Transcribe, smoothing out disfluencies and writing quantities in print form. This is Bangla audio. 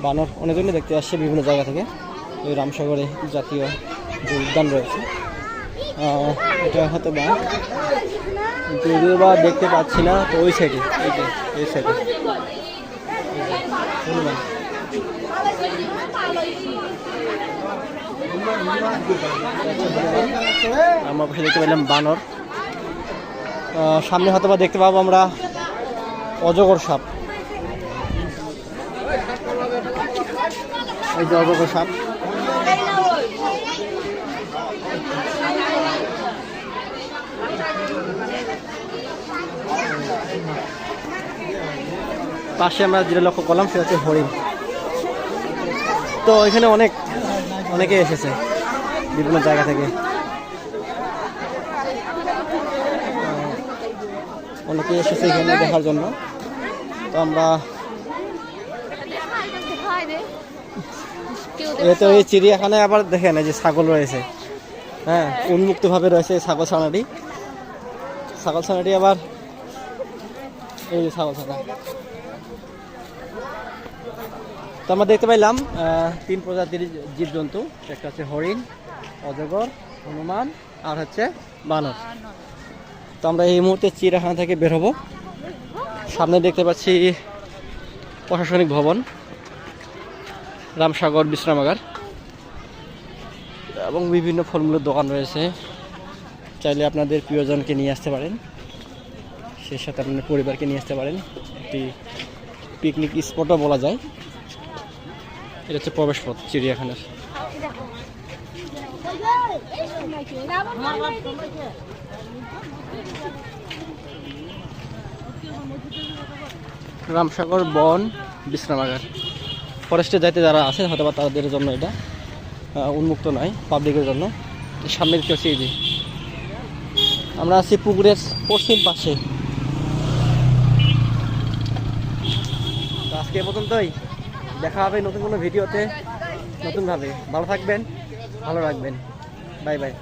বানর অনেকজনই দেখতে আসছে বিভিন্ন জায়গা থেকে। এই রামসাগরে জাতীয় যে উদ্যান রয়েছে, এটা হয়তো বা যদিও বা দেখতে পাচ্ছি না, তো ওই সাইডে, এই সাইডে আমার পাশে দেখতে পেলাম বানর। সামনে হয়তো বা দেখতে পাবো আমরা অজগর সাপ। এই যে অজগর সাপ, পাশে আমরা যেটা লক্ষ্য করলাম সেটা হচ্ছে হরিণ। তো এখানে অনেকে এসেছে বিভিন্ন জায়গা থেকে, অনেকে এসেছে এখানে দেখার জন্য। তো আমরা তো এই চিড়িয়াখানায় আবার দেখেন এই যে ছাগল রয়েছে, হ্যাঁ, উন্মুক্তভাবে রয়েছে ছাগল ছানাটি আবার এই যে ছাগল ছানা। তো আমরা দেখতে পাইলাম 3 প্রজাতির জীবজন্তু, একটা হচ্ছে হরিণ, অজগর, হনুমান আর হচ্ছে বানর। তো আমরা এই মুহূর্তে চিড়িয়াখানা থেকে বের হব। সামনে দেখতে পাচ্ছি প্রশাসনিক ভবন, রামসাগর বিশ্রামাগার এবং বিভিন্ন ফলমূলের দোকান রয়েছে। চাইলে আপনাদের প্রিয়জনকে নিয়ে আসতে পারেন, সেই সাথে আপনাদের পরিবারকে নিয়ে আসতে পারেন। একটি পিকনিক স্পটও বলা যায়। এটা হচ্ছে প্রবেশ পথ চিড়িয়াখানার। রামসাগর বন বিশ্রামাগার, ফরেস্টে যাইতে যারা আছেন হয়তো বা তাদের জন্য এটা উন্মুক্ত নয়, পাবলিকের জন্য। সামনে দেখতে পাচ্ছি এই যে আমরা আছি পুকুরের পশ্চিম পাশে। আজকে এ পর্যন্তই, দেখা হবে নতুন কোনো ভিডিওতে নতুনভাবে। ভালো থাকবেন, ভালো রাখবেন, বাই বাই।